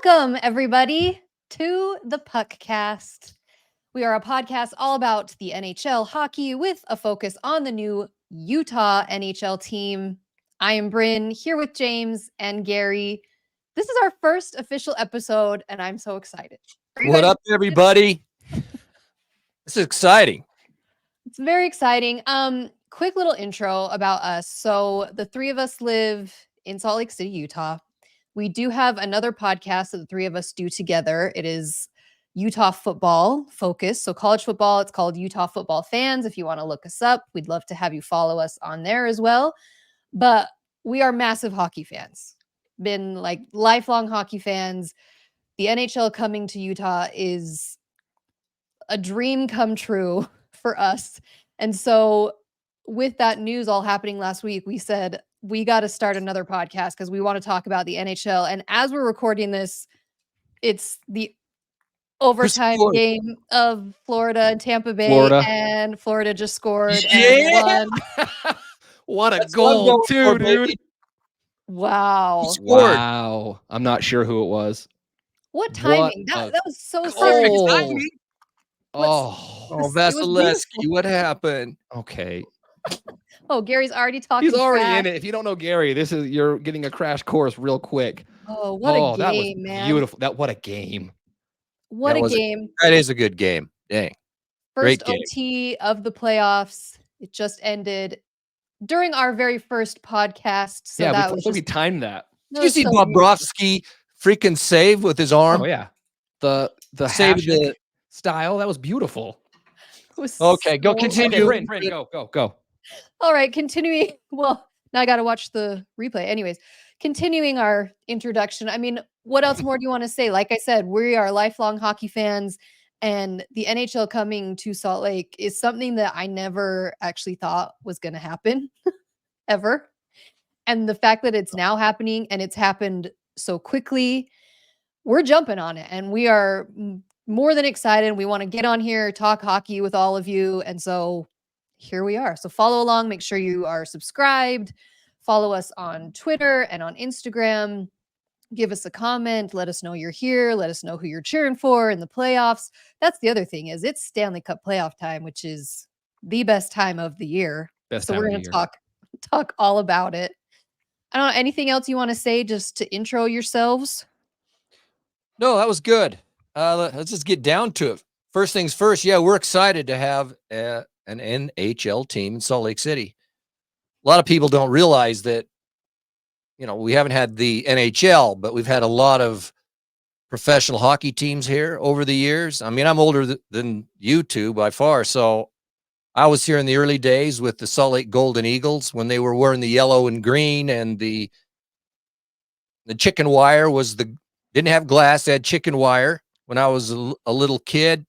Welcome, everybody, to the Puckcast. We are a podcast all about the NHL hockey with a focus on the new Utah NHL team. I am Bryn, here with James and Gary. This is our first official episode, and I'm so excited. What up, everybody? This is exciting. It's very exciting. Quick little intro about us. So the three of us live in Salt Lake City, Utah. We do have another podcast that the three of us do together. It is Utah football focused. So college football, it's called Utah Football Fans. If you want to look us up, we'd love to have you follow us on there as well. But we are massive hockey fans. Been like lifelong hockey fans. The NHL coming to Utah is a dream come true for us. And so with that news all happening last week, we said, we got to start another podcast because we want to talk about the NHL. And as we're recording this, it's the overtime game of Florida and Tampa Bay, and Florida just scored and won. What a goal, too, dude. Wow. Wow. I'm not sure who it was. What timing? That was so serious. Oh, Vasilevsky, what happened? Okay. Oh, Gary's already talking. He's already in it. If you don't know Gary, you're getting a crash course real quick. Oh, what a game, man. Beautiful. What a game. What a game. That is a good game. Dang. First OT of the playoffs. It just ended during our very first podcast. So yeah, we timed that. Did you see Bobrovsky freaking save with his arm? Oh, yeah. The save the style. That was beautiful. Okay, go continue. Bryn, go. All right, continuing. Well, now I got to watch the replay. Anyways, continuing our introduction. I mean, what else more do you want to say? Like I said, we are lifelong hockey fans, and the NHL coming to Salt Lake is something that I never actually thought was going to happen ever. And the fact that it's now happening and it's happened so quickly, we're jumping on it, and we are more than excited. We want to get on here, talk hockey with all of you. And so here we are. So follow along. Make sure you are subscribed. Follow us on Twitter and on Instagram. Give us a comment. Let us know you're here. Let us know who you're cheering for in the playoffs. That's the other thing is it's Stanley Cup Playoff time, which is the best time of the year. So we're going to talk all about it. I don't know. Anything else you want to say just to intro yourselves? No, that was good. Let's just get down to it. First things first. Yeah, we're excited to have an NHL team in Salt Lake City. A lot of people don't realize that, we haven't had the NHL, but we've had a lot of professional hockey teams here over the years. I mean, I'm older than you two by far. So I was here in the early days with the Salt Lake Golden Eagles when they were wearing the yellow and green, and the chicken wire didn't have glass. They had chicken wire when I was a little kid.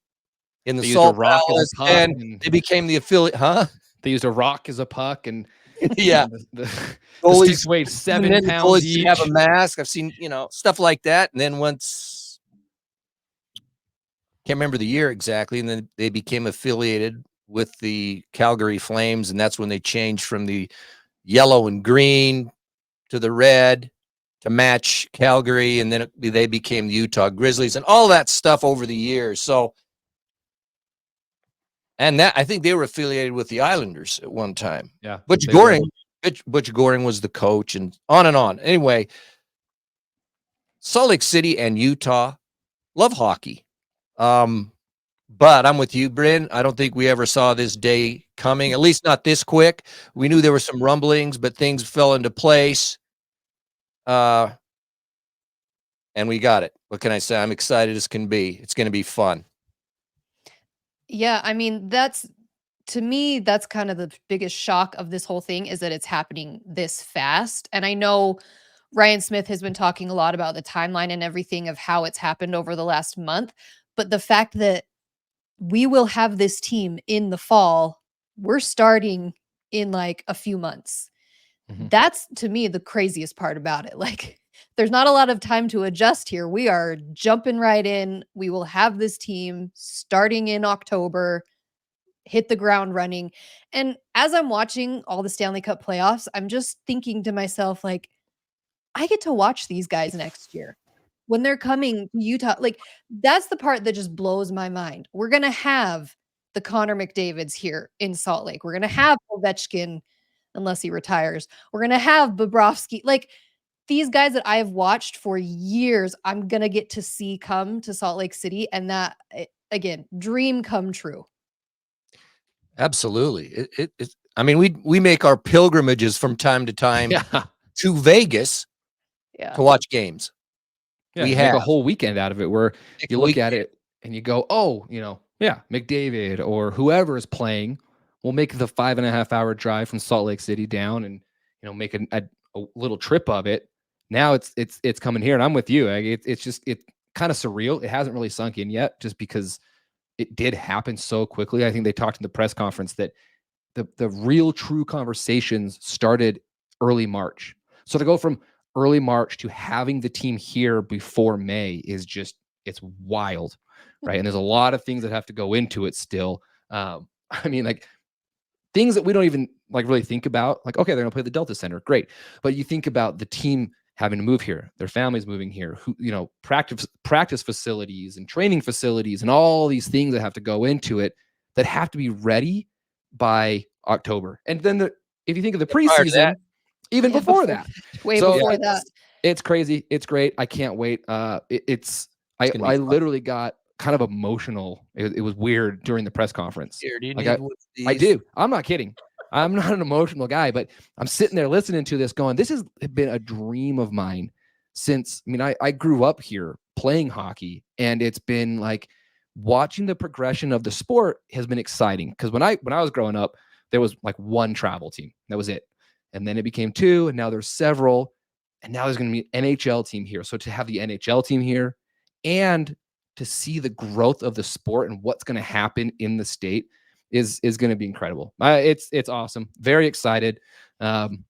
In the Salt Palace, and they became the affiliate, huh? They used a rock as a puck, and yeah, the sticks weighed 7 pounds each. You have a mask. I've seen, stuff like that. And then once, can't remember the year exactly, and then they became affiliated with the Calgary Flames, and that's when they changed from the yellow and green to the red to match Calgary, and then they became the Utah Grizzlies, and all that stuff over the years. So. And I think they were affiliated with the Islanders at one time. Yeah. Butch Goring was the coach, and on and on. Anyway, Salt Lake City and Utah love hockey. But I'm with you, Bryn. I don't think we ever saw this day coming, at least not this quick. We knew there were some rumblings, but things fell into place. And we got it. What can I say? I'm excited as can be. It's going to be fun. Yeah, I mean, to me, that's kind of the biggest shock of this whole thing is that it's happening this fast. And I know Ryan Smith has been talking a lot about the timeline and everything of how it's happened over the last month. But the fact that we will have this team in the fall, we're starting in like a few months. Mm-hmm. That's, to me, the craziest part about it. Like, there's not a lot of time to adjust here. We are jumping right in. We will have this team starting in October, hit the ground running. And as I'm watching all the Stanley Cup playoffs, I'm just thinking to myself, like, I get to watch these guys next year. when they're coming to Utah. Like, that's the part that just blows my mind. We're going to have the Connor McDavids here in Salt Lake. We're going to have Ovechkin, unless he retires. We're going to have Bobrovsky. Like, these guys that I have watched for years, I'm going to get to see come to Salt Lake City. And that, again, dream come true. Absolutely. I mean, we make our pilgrimages from time to time to Vegas to watch games. Yeah, we make a whole weekend out of it where you look at it and you go, oh, McDavid or whoever is playing will make the 5.5 hour drive from Salt Lake City down and, make a little trip of it. Now it's coming here, and I'm with you. It's kind of surreal. It hasn't really sunk in yet, just because it did happen so quickly. I think they talked in the press conference that the real true conversations started early March. So to go from early March to having the team here before May is just, it's wild, right? And there's a lot of things that have to go into it still. I mean, like, things that we don't even really think about, like, okay, they're gonna play the Delta Center, great. But you think about the team having to move here, their families moving here, practice facilities and training facilities and all these things that have to go into it that have to be ready by October. And then if you think of the preseason, even before that, before that, it's crazy. It's great. I can't wait. I literally got kind of emotional. It was weird during the press conference. Here, do you like I do. I'm not kidding. I'm not an emotional guy, but I'm sitting there listening to this going, this has been a dream of mine since, I grew up here playing hockey, and it's been like watching the progression of the sport has been exciting. Because when I was growing up, there was like one travel team. That was it. And then it became two, and now there's several. And now there's going to be an NHL team here. So to have the NHL team here and to see the growth of the sport and what's going to happen in the state is going to be incredible. It's awesome. Very excited. And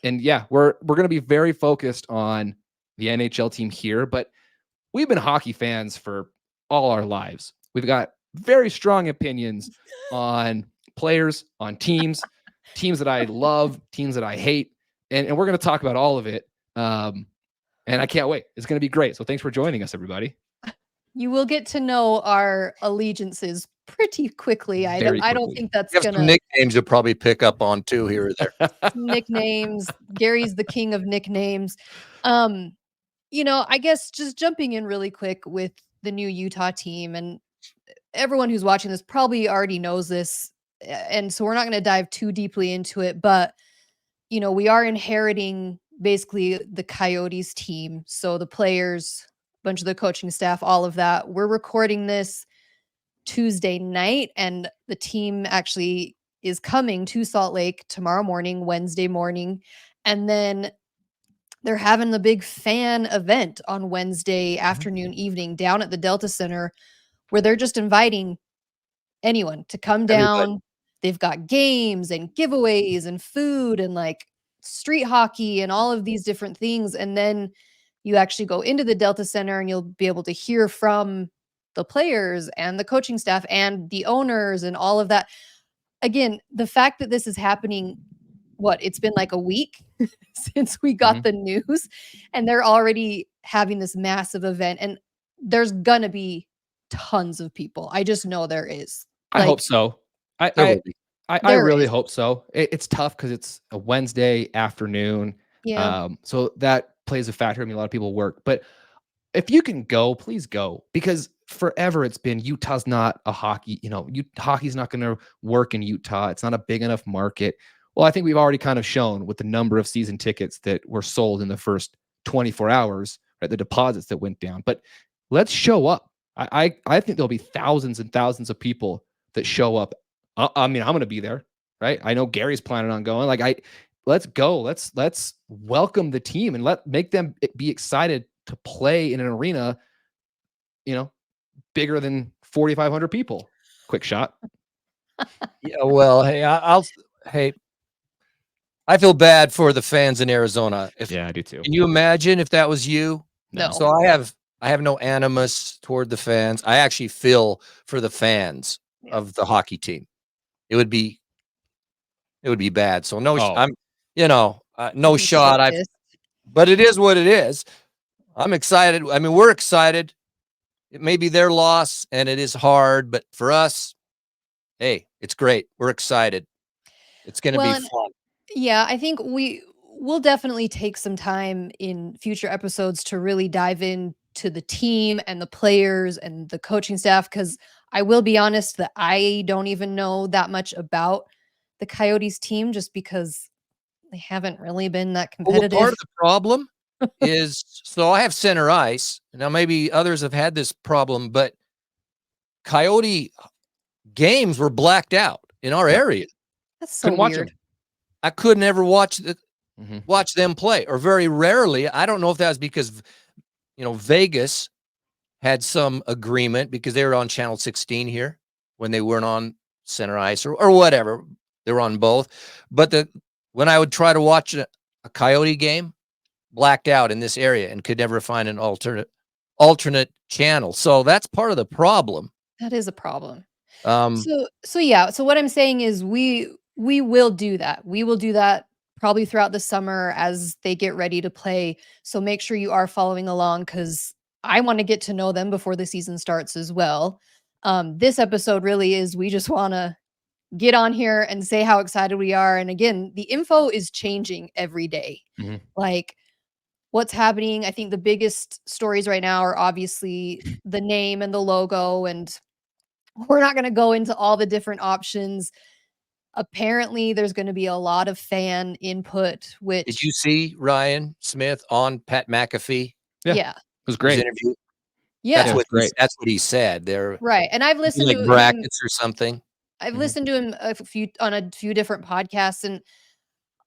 yeah, we're going to be very focused on the NHL team here, but we've been hockey fans for all our lives. We've got very strong opinions on players, on teams that I love, teams that I hate, and we're going to talk about all of it. And I can't wait. It's going to be great. So thanks for joining us, everybody. You will get to know our allegiances pretty quickly. I don't think that's going to... nicknames you'll probably pick up on too here or there. Nicknames. Gary's the king of nicknames. I guess just jumping in really quick with the new Utah team, and everyone who's watching this probably already knows this, and so we're not going to dive too deeply into it, but we are inheriting basically the Coyotes team. So the players, bunch of the coaching staff, all of that. We're recording this Tuesday night, and the team actually is coming to Salt Lake tomorrow morning, Wednesday morning. And then they're having the big fan event on Wednesday afternoon, evening down at the Delta Center, where they're just inviting anyone to come down. Everybody. They've got games and giveaways and food and like street hockey and all of these different things. And then you actually go into the Delta Center and you'll be able to hear from the players and the coaching staff and the owners and all of that. Again, the fact that this is happening, it's been like a week since we got the news, and they're already having this massive event, and there's gonna be tons of people. I just know there is. I hope so. I really hope so. It's tough because it's a Wednesday afternoon. Yeah. So that plays a factor. I mean, a lot of people work, but if you can go, please go, because forever it's been Utah's not a hockey, hockey's not going to work in Utah. It's not a big enough market. Well, I think we've already kind of shown with the number of season tickets that were sold in the first 24 hours, right? The deposits that went down, but let's show up. I think there'll be thousands and thousands of people that show up. I mean, I'm going to be there, right? I know Gary's planning on going. Let's go. Let's welcome the team and make them be excited to play in an arena, bigger than 4,500 people. Quick shot. Yeah. Well, hey, I feel bad for the fans in Arizona. Yeah, I do too. Can you imagine if that was you? No. So I have no animus toward the fans. I actually feel for the fans of the hockey team. It would be bad. So no shot. But it is what it is. I'm excited. I mean, we're excited. It may be their loss, and it is hard, but for us, hey, it's great. We're excited. It's going to be fun. Yeah, I think we'll definitely take some time in future episodes to really dive into the team and the players and the coaching staff, because I will be honest that I don't even know that much about the Coyotes team, just because they haven't really been that competitive. Well, part of the problem is, so I have center ice. Now, maybe others have had this problem, but Coyote games were blacked out in our area. That's so weird. I couldn't ever watch them play, or very rarely. I don't know if that was because, Vegas had some agreement because they were on Channel 16 here when they weren't on center ice or whatever. They were on both. But when I would try to watch a Coyote game, blacked out in this area and could never find an alternate channel. So that's part of the problem. That is a problem. So what I'm saying is we will do that. We will do that probably throughout the summer as they get ready to play. So make sure you are following along, because I want to get to know them before the season starts as well. This episode really is, we just want to get on here and say how excited we are. And again, the info is changing every day. Mm-hmm. Like what's happening. I think the biggest stories right now are obviously the name and the logo, and we're not going to go into all the different options. Apparently, there's going to be a lot of fan input. Which did you see Ryan Smith on Pat McAfee? Yeah. It was great. His interview. Yeah, that's what he said. They're right, and I've listened like to brackets or something. I've listened to him on a few different podcasts, and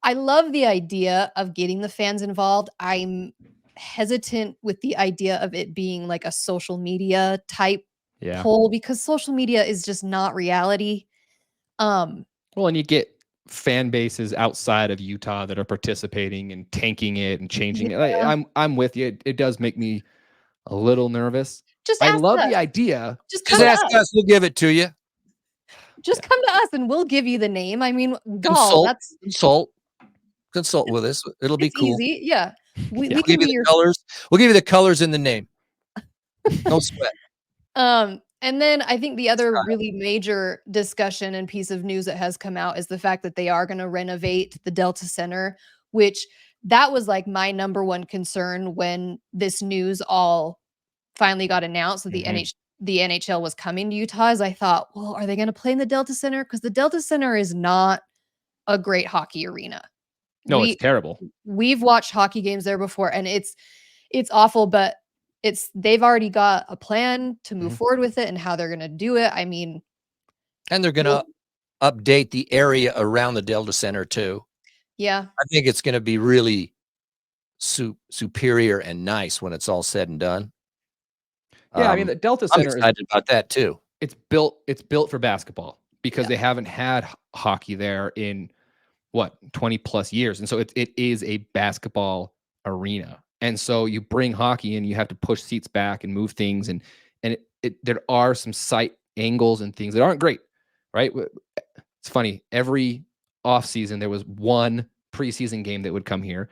I love the idea of getting the fans involved. I'm hesitant with the idea of it being like a social media type poll, because social media is just not reality. Well, and you get fan bases outside of Utah that are participating and tanking it and changing it. I'm with you. It does make me a little nervous. I love the idea. Just ask us. We'll give it to you. Just come to us and we'll give you the name. I mean, consult with us. It'll be cool. Easy. Yeah. We'll give you the colors. We'll give you the colors in the name. No sweat. And then I think the other really major discussion and piece of news that has come out is the fact that they are going to renovate the Delta Center, which that was like my number one concern when this news all finally got announced that the NHL was coming to Utah. Is I thought, well, are they going to play in the Delta Center? Because the Delta Center is not a great hockey arena. No, it's terrible. We've watched hockey games there before, and it's awful, but they've already got a plan to move forward with it and how they're going to do it. I mean, and they're going to update the area around the Delta Center too. Yeah. I think it's going to be really superior and nice when it's all said and done. Yeah, I mean, the Delta Center, I'm excited about that too. It's built for basketball because they haven't had hockey there in 20 plus years. And so it is a basketball arena. And so you bring hockey and you have to push seats back and move things. And there are some site angles and things that aren't great, right? It's funny. Every offseason, there was one preseason game that would come here.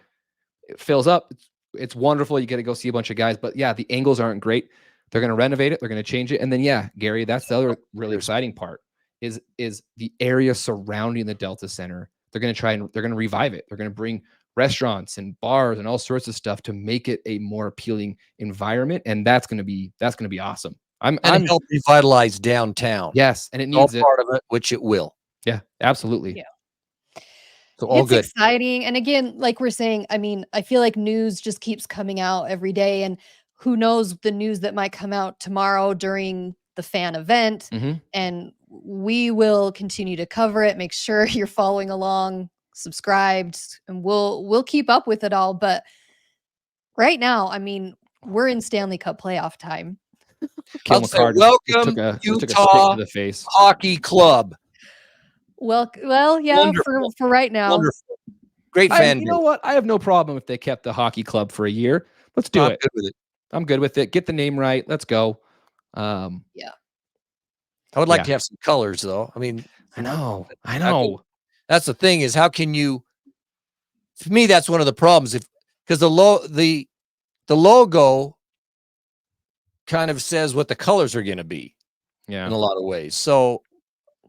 It fills up. It's wonderful. You get to go see a bunch of guys. But yeah, the angles aren't great. They're going to renovate it. They're going to change it. And then, Gary, that's the other really exciting part is the area surrounding the Delta Center. They're going to revive it. They're going to bring restaurants and bars and all sorts of stuff to make it a more appealing environment. And that's going to be awesome. I'm help revitalize downtown. Yes. And it needs part of it, which it will. Yeah, absolutely. Yeah. So all good. It's exciting. And again, like we're saying, I mean, I feel like news just keeps coming out every day, and who knows the news that might come out tomorrow during the fan event. And we will continue to cover it. Make sure you're following along, subscribed, and we'll keep up with it all. But right now, I mean, we're in Stanley Cup playoff time. Welcome, Utah Hockey Club. Well, yeah, for right now. Wonderful. Great fan. You know what? I have no problem if they kept the hockey club for a year. Let's do it. Good with it. I'm good with it. Get the name right. Let's go. Yeah. I would like to have some colors, though. I mean, I know. That's the thing is, how can you? For me, that's one of the problems. Because the the logo kind of says what the colors are going to be in a lot of ways. So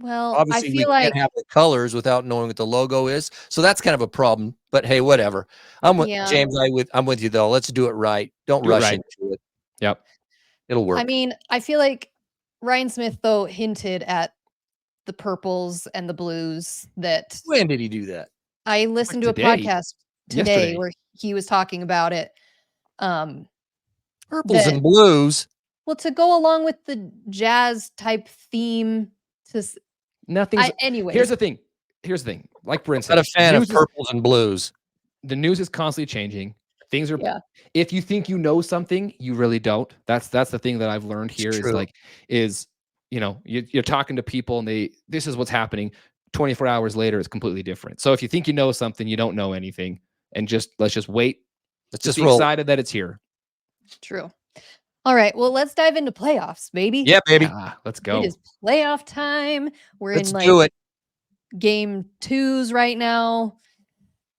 well, obviously I we feel like can't have the colors without knowing what the logo is. So that's kind of a problem, but hey, whatever. I'm with James. I'm with you though. Let's do it right. Don't rush into it. Yep. It'll work. I mean, I feel like Ryan Smith though hinted at the purples and the blues that When did he do that? I listened to a podcast today where he was talking about it. Purples and blues. Well, to go along with the jazz type theme, anyway. Here's the thing. Like Brent said, I'm not a fan of purples and blues. The news is constantly changing. Things are. Yeah. If you think you know something, you really don't. That's the thing that I've learned here is you're talking to people and this is what's happening. 24 hours later, it's completely different. So if you think you know something, you don't know anything, and let's just wait. Let's just be excited that it's here. True. All right. Well, let's dive into playoffs, baby. Yeah, baby. Let's go. It is playoff time. Let's do it. Game 2s right now.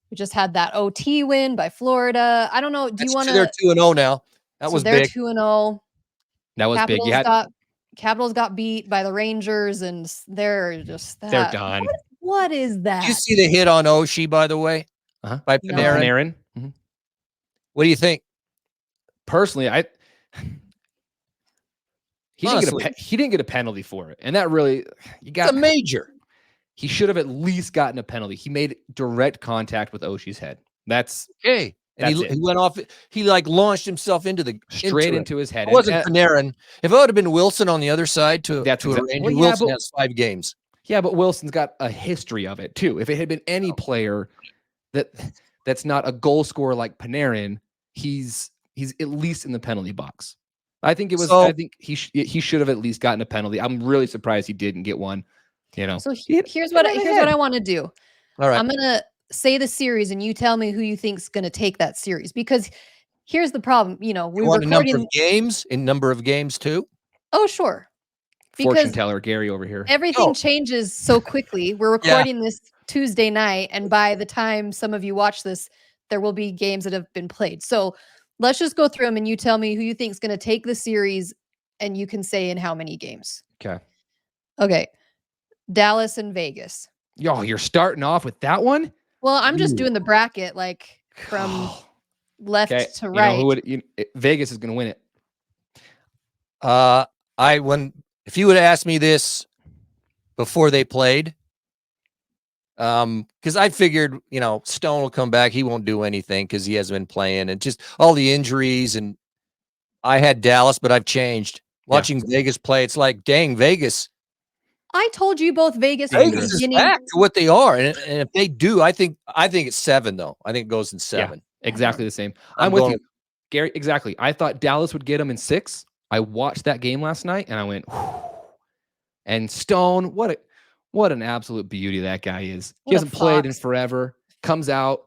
We just had that OT win by Florida. I don't know. Do you want to? They're 2-0 now. That was big. They're 2-0. That was big. Capitals got beat by the Rangers, and they're just that. They're done. What is that? Did you see the hit on Oshie, by the way? By Panarin? Mm-hmm. What do you think? Personally, he didn't get a penalty for it, and that really it's a major. He should have at least gotten a penalty. He made direct contact with Oshie's head. That's okay. And he went off. He launched himself into his head. It wasn't Panarin. If it would have been Wilson on the other side to a Ranger, Wilson has 5 games. Yeah, but Wilson's got a history of it too. If it had been any player that's not a goal scorer like Panarin, he's at least in the penalty box. I think it was. I think he should have at least gotten a penalty. I'm really surprised he didn't get one. So here's what I want to do. All right, I'm gonna say the series, and you tell me who you think's gonna take that series. Because here's the problem. We want a number of games too. Oh, sure. Fortune teller Gary over here. Everything changes so quickly. We're recording this Tuesday night, and by the time some of you watch this, there will be games that have been played. So let's just go through them, and you tell me who you think is going to take the series, and you can say in how many games. Okay. Dallas and Vegas. Yo, you're starting off with that one? Well, I'm just doing the bracket from left to right. Vegas is going to win it. If you would have asked me this before they played, because I figured, Stone will come back. He won't do anything because he hasn't been playing and just all the injuries. And I had Dallas, but I've changed. Watching Vegas play, it's like, dang, Vegas. I told you both Vegas is back to what they are. And if they do, I think it's 7, though. I think it goes in 7. Yeah, exactly the same. I'm with you, Gary. Exactly. I thought Dallas would get them in 6. I watched that game last night and I went, whew. And Stone, what an absolute beauty that guy is. He hasn't played in forever. Comes out,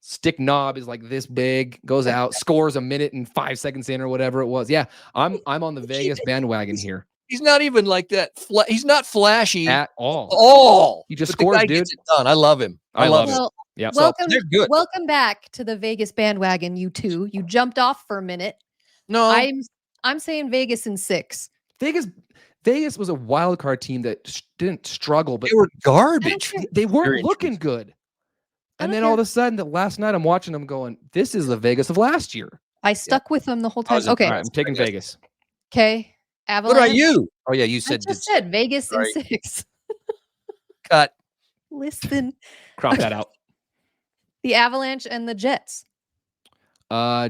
stick knob is like this big, goes out, scores a minute and 5 seconds in or whatever it was. Yeah, I'm on the Vegas bandwagon here. He's not even like that. He's not flashy at all. He just scores, dude. Gets it done. I love him. I love him. Yeah. Welcome back to the Vegas bandwagon. You two. You jumped off for a minute. No, I'm saying Vegas in 6. Vegas was a wild card team that didn't struggle, but they were garbage. They weren't looking good. And then all of a sudden, last night I'm watching them going, this is the Vegas of last year. I stuck with them the whole time. Okay. All right, I'm taking Vegas. Okay. Avalanche. What about you? Oh, yeah, you said. I just said Vegas in 6. Cut. Listen. Crop that out. The Avalanche and the Jets.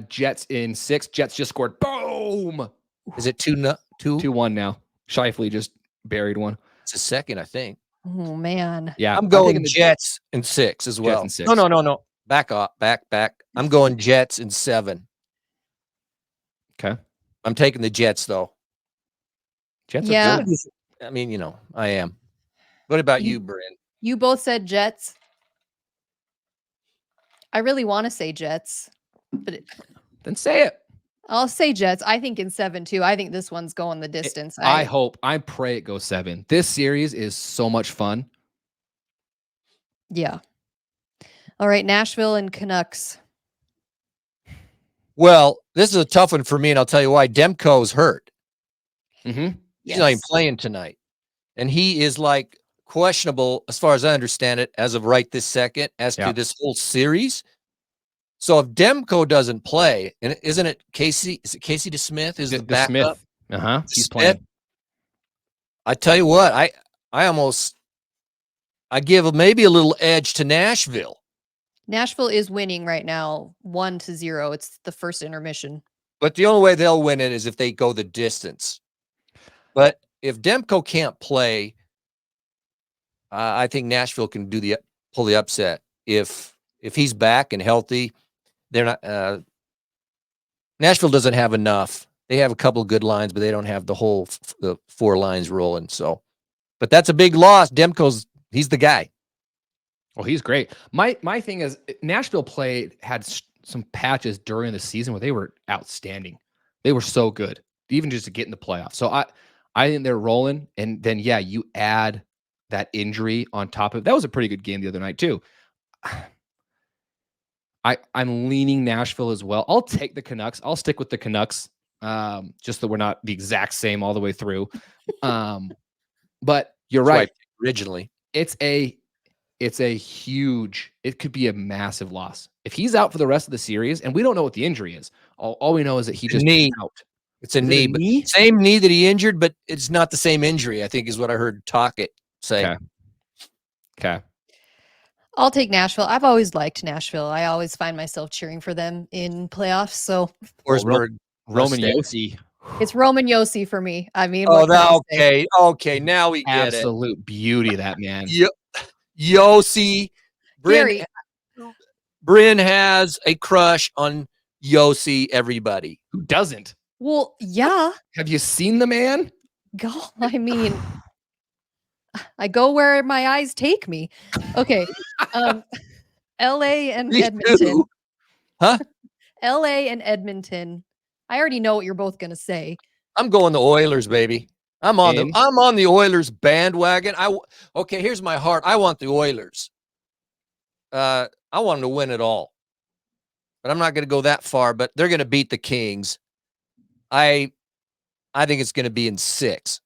Jets in 6. Jets just scored. Boom. Is it 2-1 now? Scheifele just buried one. It's a second, I think. Oh, man. Yeah. I'm going Jets in 6 as well. Jets in 6. No. Back up. Back. I'm going Jets in 7. Okay. I'm taking the Jets, though. Jets are good. I mean, I am. What about you, Bryn? You both said Jets. I really want to say Jets, but then say it. I'll say Jets. I think in 7 too. I think this one's going the distance. I pray it goes 7. This series is so much fun. Yeah. All right, Nashville and Canucks. Well, this is a tough one for me, and I'll tell you why. Demko's hurt. Mm-hmm. He's not even playing tonight. And he is like questionable, as far as I understand it, as of right this second, as to this whole series. So if Demko doesn't play, and isn't it Casey? Is it Casey DeSmith? Is the backup? Smith. He's playing. I tell you what, I give maybe a little edge to Nashville. Nashville is winning right now, 1-0. It's the first intermission. But the only way they'll win it is if they go the distance. But if Demko can't play, I think Nashville can pull the upset. If he's back and healthy, they're not. Nashville doesn't have enough. They have a couple of good lines, but they don't have the 4 lines rolling. So, but that's a big loss. He's the guy. Well, he's great. My thing is Nashville had some patches during the season where they were outstanding. They were so good, even just to get in the playoffs. So I think they're rolling. And then, you add that injury on top of it. That was a pretty good game the other night too. I'm leaning Nashville as well. I'll take the Canucks. I'll stick with the Canucks. Just that we're not the exact same all the way through. But you're right. Originally, it's a huge, it could be a massive loss. If he's out for the rest of the series, and we don't know what the injury is, all we know is that he just out. It's a knee. Same knee that he injured, but it's not the same injury, I think is what I heard Tocchet say. Okay. I'll take Nashville. I've always liked Nashville. I always find myself cheering for them in playoffs. So Roman Josi. It's Roman Josi for me. I mean, okay. Now we get it. Absolute beauty, that man. Josi. Bryn has a crush on Josi. Everybody. Who doesn't? Well, yeah. Have you seen the man? God, I mean, I go where my eyes take me. Okay. LA and Edmonton. Huh? LA and Edmonton. I already know what you're both going to say. I'm going the Oilers, baby. I'm on the Oilers bandwagon. Here's my heart. I want the Oilers. I want them to win it all. But I'm not going to go that far, but they're going to beat the Kings. I think it's going to be in 6.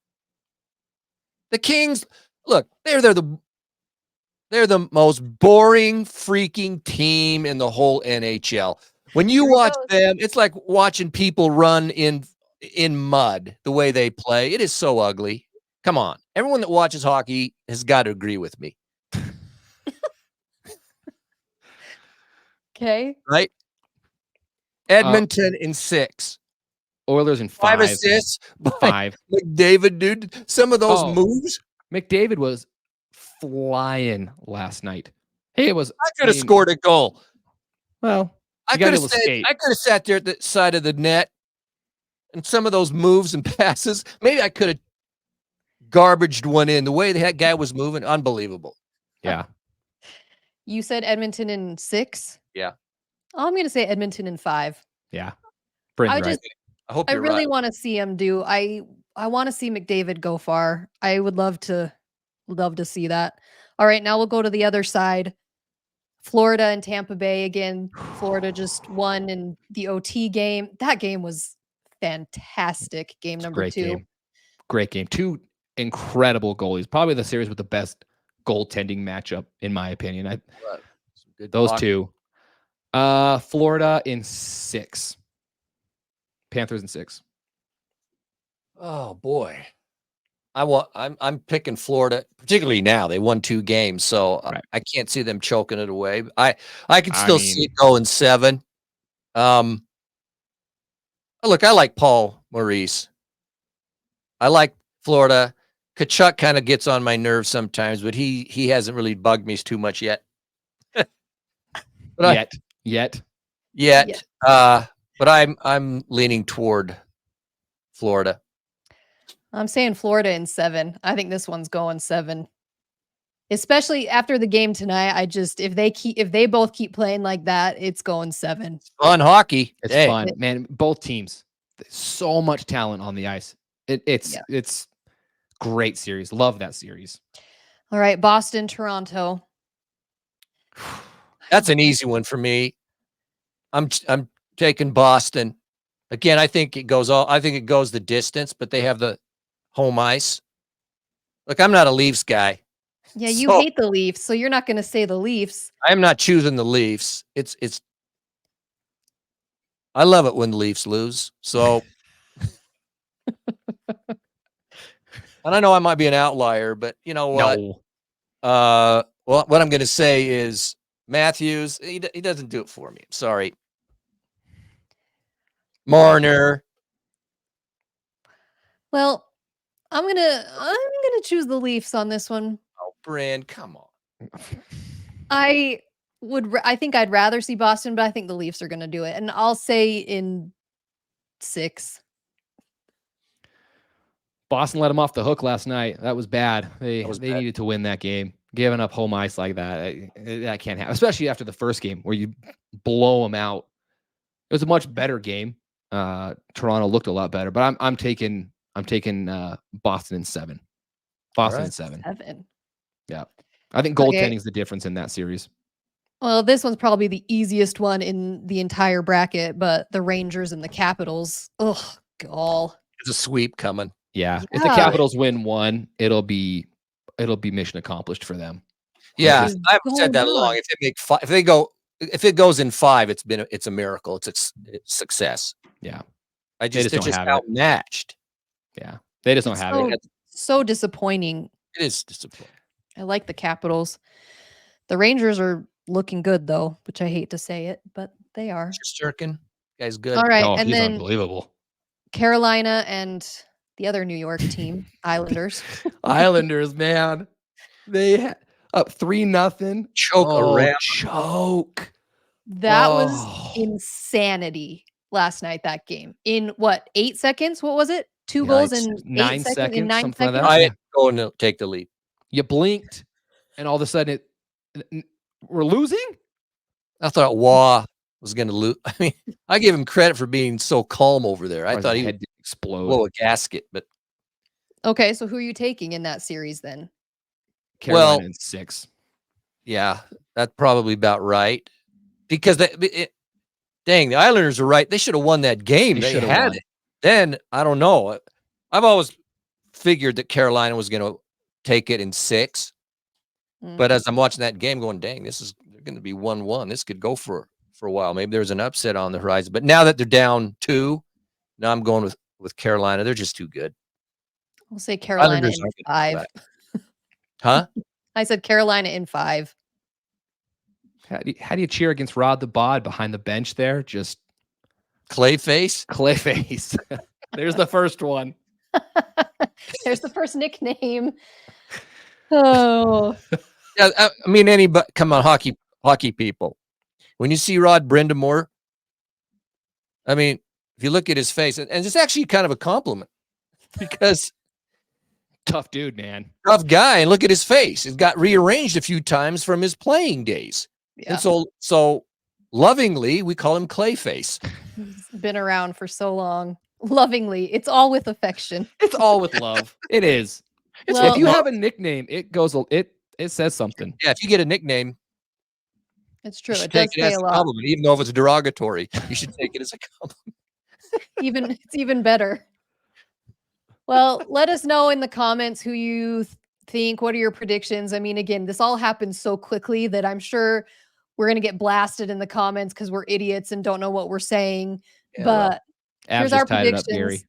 The Kings, look, they're the most boring freaking team in the whole NHL. When you watch them, it's like watching people run in mud the way they play. It is so ugly. Come on. Everyone that watches hockey has got to agree with me. Okay. Right? Edmonton in 6. Oilers in 5. 5 assists. 5. McDavid, dude. Some of those moves. McDavid was flying last night. I could have scored a goal. Well, I could have sat there at the side of the net, and some of those moves and passes, maybe I could have garbaged one in. The way that guy was moving, unbelievable. Yeah. You said Edmonton in 6? Yeah. I'm going to say Edmonton in 5. Yeah. I really want to see him do. I want to see McDavid go far. I would love to see that. All right, now we'll go to the other side. Florida and Tampa Bay again. Florida just won in the OT game. That game was fantastic. Game number 2. Great game. 2 incredible goalies. Probably the series with the best goaltending matchup, in my opinion. Those 2. Florida in 6. Panthers in 6. Oh boy. I'm picking Florida, particularly now. They won 2 games, so I can't see them choking it away. I can still see it going 7. Look, I like Paul Maurice. I like Florida. Tkachuk kind of gets on my nerves sometimes, but he hasn't really bugged me too much yet. Yet. But I'm leaning toward Florida. I'm saying Florida in 7. I think this one's going 7. Especially after the game tonight. If they both keep playing like that, it's going 7. It's fun hockey. It's fun, man. Both teams, so much talent on the ice. It's great series. Love that series. All right, Boston, Toronto. That's an easy one for me. I'm taking Boston. Again, I think it goes the distance, but they have the home ice. Look, I'm not a Leafs guy. Yeah, you hate the Leafs, so you're not going to say the Leafs. I'm not choosing the Leafs. I love it when the Leafs lose. So, and I know I might be an outlier, but you know what? No. Well, what I'm going to say is Matthews, he doesn't do it for me. I'm sorry. Marner. Well, I'm gonna choose the Leafs on this one. Oh, Brand, come on. I think I'd rather see Boston, but I think the Leafs are gonna do it, and I'll say in 6. Boston let them off the hook last night. That was bad. They needed to win that game. Giving up home ice like that can't happen, especially after the first game where you blow them out. It was a much better game. Toronto looked a lot better, but I'm taking Boston in 7. Boston in 7. 7. Yeah, I think goaltending's the difference in that series. Well, this one's probably the easiest one in the entire bracket, but the Rangers and the Capitals. Ugh, gall. There's a sweep coming. Yeah. If the Capitals win 1, it'll be mission accomplished for them. Yeah, I've said that long. If they make 5, if it goes in 5, it's a miracle. It's a success. Yeah, they're just outmatched. Yeah, they just don't have it. So disappointing. It is disappointing. I like the Capitals. The Rangers are looking good though, which I hate to say it, but they are. Shesterkin, guy's good. All right, and he's then unbelievable. Carolina and the other New York team, Islanders. Islanders, man, they up 3-0. Choke. That was insanity last night. That game in 8 seconds? What was it? 2 goals in 9 seconds. In 9 seconds. I had to go and take the lead. You blinked, and all of a sudden we're losing. I thought Waugh was going to lose. I mean, I give him credit for being so calm over there. I thought he would explode. Blow a gasket, but okay. So who are you taking in that series then? Carolina in 6. Yeah, that's probably about right. Because the Islanders are right. They should have won that game. They had it. Then I don't know. I've always figured that Carolina was going to take it in 6. But as I'm watching that game, going, dang, they're going to be 1-1. This could go for a while. Maybe there's an upset on the horizon. But now that they're down 2, now I'm going with Carolina. They're just too good. We'll say Carolina in 5. Huh? I said Carolina in 5. How do you cheer against Rod the Bod behind the bench there? Just Clayface? Clayface. There's the first one. There's the first nickname. Oh. Yeah, I mean, anybody, come on, hockey people. When you see Rod Brindamore, I mean, if you look at his face, and it's actually kind of a compliment because tough dude, man. Tough guy. And look at his face. It got rearranged a few times from his playing days. Yeah. And so lovingly, we call him Clayface. He's been around for so long. Lovingly. It's all with affection. It's all with love. It is. Well, if you have a nickname, it says something. Yeah, if you get a nickname, it's true. It does say a lot. Compliment, even though if it's derogatory, you should take it as a compliment. It's even better. Well, let us know in the comments who you think. What are your predictions? I mean, again, this all happened so quickly that I'm sure we're going to get blasted in the comments because we're idiots and don't know what we're saying. Yeah, but here's our predictions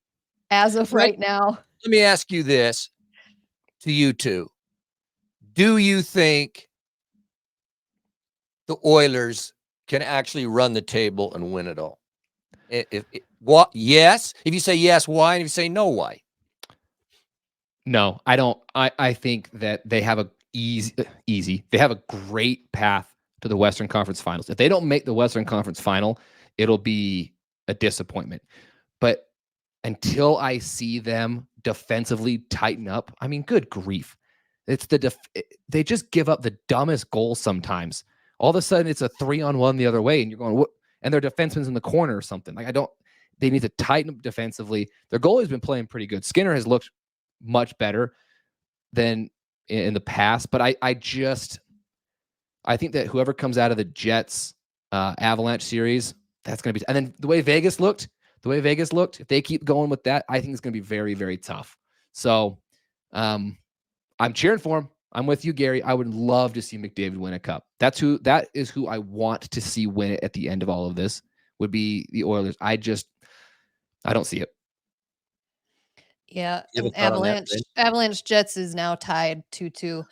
as of right now. Let me ask you this to you two. Do you think the Oilers can actually run the table and win it all? Yes. If you say yes, why? And if you say no, why? No, I don't. I think that they have a easy. They have a great path to the Western Conference Finals. If they don't make the Western Conference Final, it'll be a disappointment. But until I see them defensively tighten up, I mean, good grief. It's they just give up the dumbest goals sometimes. All of a sudden, it's a 3-on-1 the other way, and you're going, what? And their defenseman's in the corner or something. They need to tighten up defensively. Their goalie's been playing pretty good. Skinner has looked much better than in the past, but I think that whoever comes out of the Jets Avalanche series, that's going to be, and then the way Vegas looked, if they keep going with that, I think it's going to be very, very tough. So I'm cheering for him. I'm with you, Gary. I would love to see McDavid win a cup. That is who I want to see win it at the end of all of this, would be the Oilers. I don't see it. Yeah. Avalanche Jets is now tied 2-2.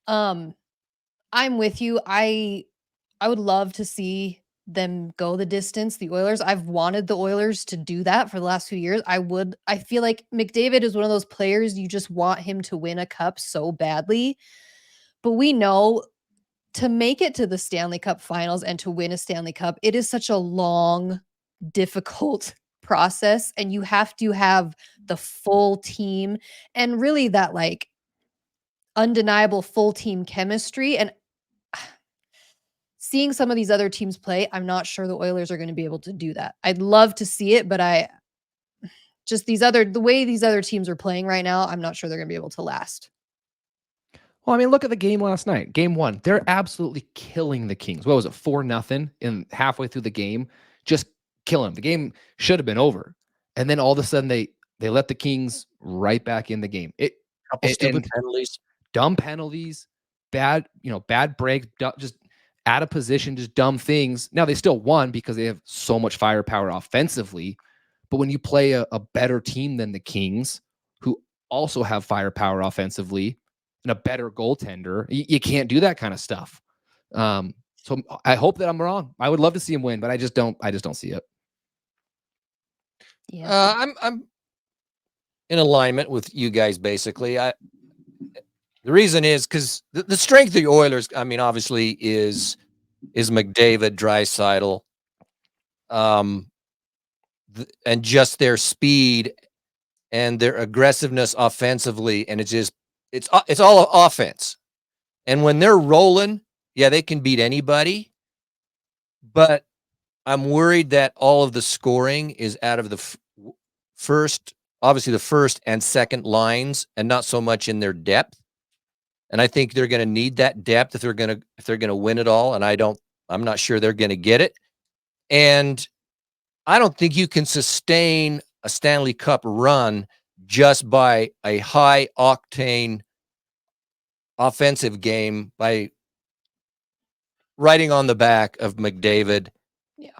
I'm with you. I would love to see them go the distance, the Oilers. I've wanted the Oilers to do that for the last few years. I feel like McDavid is one of those players you just want him to win a cup so badly. But we know to make it to the Stanley Cup finals and to win a Stanley Cup, it is such a long, difficult process. And you have to have the full team and really that like undeniable full team chemistry. And seeing some of these other teams play, I'm not sure the Oilers are going to be able to do that. I'd love to see it, but the way these other teams are playing right now, I'm not sure they're going to be able to last. Well, I mean, look at the game last night. Game 1, they're absolutely killing the Kings. What was it, 4-0 in halfway through the game? Just killing them. The game should have been over. And then all of a sudden they let the Kings right back in the game. Couple stupid penalties. Dumb penalties, bad breaks, just out of position, just dumb things. Now they still won because they have so much firepower offensively. But when you play a better team than the Kings, who also have firepower offensively and a better goaltender, you can't do that kind of stuff. So I hope that I'm wrong. I would love to see him win, but I just don't see it. Yeah. I'm in alignment with you guys, basically. The reason is because the strength of the Oilers, I mean, obviously is McDavid, Draisaitl, and just their speed and their aggressiveness offensively, and it's all offense. And when they're rolling, yeah, they can beat anybody. But I'm worried that all of the scoring is out of the first and second lines, and not so much in their depth. And I think they're going to need that depth if they're going to win it all. And I'm not sure they're going to get it. And I don't think you can sustain a Stanley Cup run just by a high octane offensive game by riding on the back of McDavid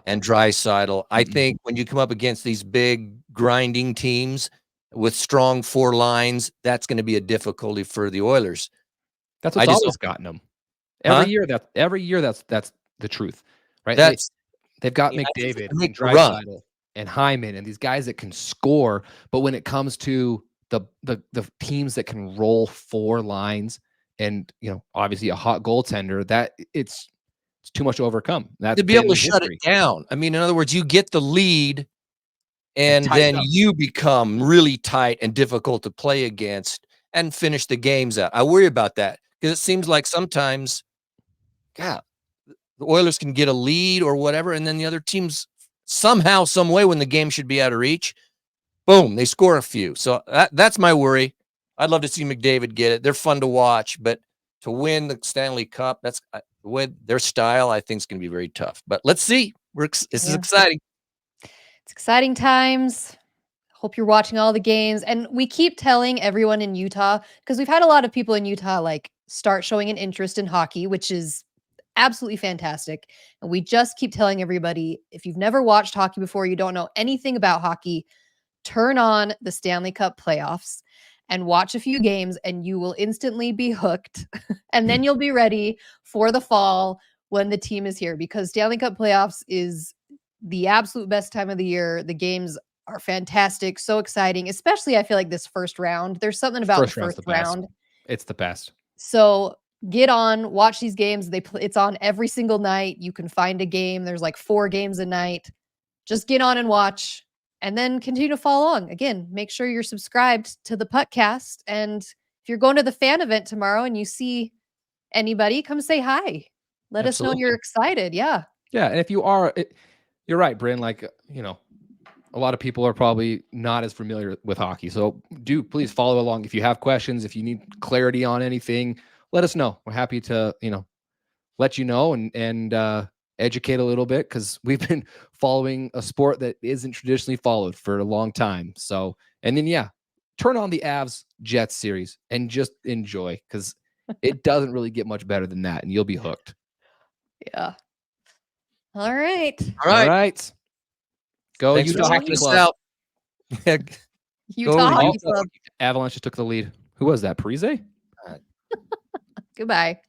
and Draisaitl. I think when you come up against these big grinding teams with strong four lines, that's going to be a difficulty for the Oilers. That's what's always gotten them. Every year that's the truth, right? They've got McDavid and Draisaitl and Hyman and these guys that can score, but when it comes to the teams that can roll four lines and obviously a hot goaltender, that it's too much to overcome. That's to be able to shut it down. I mean, in other words, you get the lead and then you become really tight and difficult to play against and finish the games out. I worry about that because it seems like sometimes, God, the Oilers can get a lead or whatever, and then the other teams somehow, some way, when the game should be out of reach, boom, they score a few. So that's my worry. I'd love to see McDavid get it. They're fun to watch, but to win the Stanley Cup, that's the way their style, I think, is going to be very tough. But let's see. This is exciting. It's exciting times. Hope you're watching all the games. And we keep telling everyone in Utah, because we've had a lot of people in Utah start showing an interest in hockey, which is absolutely fantastic. And we just keep telling everybody, if you've never watched hockey before, you don't know anything about hockey, turn on the Stanley Cup Playoffs and watch a few games and you will instantly be hooked. And then you'll be ready for the fall when the team is here, because Stanley Cup Playoffs is the absolute best time of the year. The games are fantastic, so exciting, especially I feel like this first round. There's something about the first round. It's the best. So get on, watch these games. It's on every single night. You can find a game. There's 4 games a night. Just get on and watch, and then continue to follow along. Again, make sure you're subscribed to the Puckcast. And if you're going to the fan event tomorrow and you see anybody, come say hi. Let us know you're excited. Yeah. Yeah. And if you are, you're right, Bryn, a lot of people are probably not as familiar with hockey. So please follow along. If you have questions, if you need clarity on anything, let us know. We're happy to, let you know and educate a little bit because we've been following a sport that isn't traditionally followed for a long time. So, and then, turn on the Avs Jets series and just enjoy because it doesn't really get much better than that, and you'll be hooked. Yeah. All right. Go Thanks Utah for Hockey checking us Club. out. Utah Hockey Utah. Club. Avalanche took the lead. Who was that? Parise? Goodbye.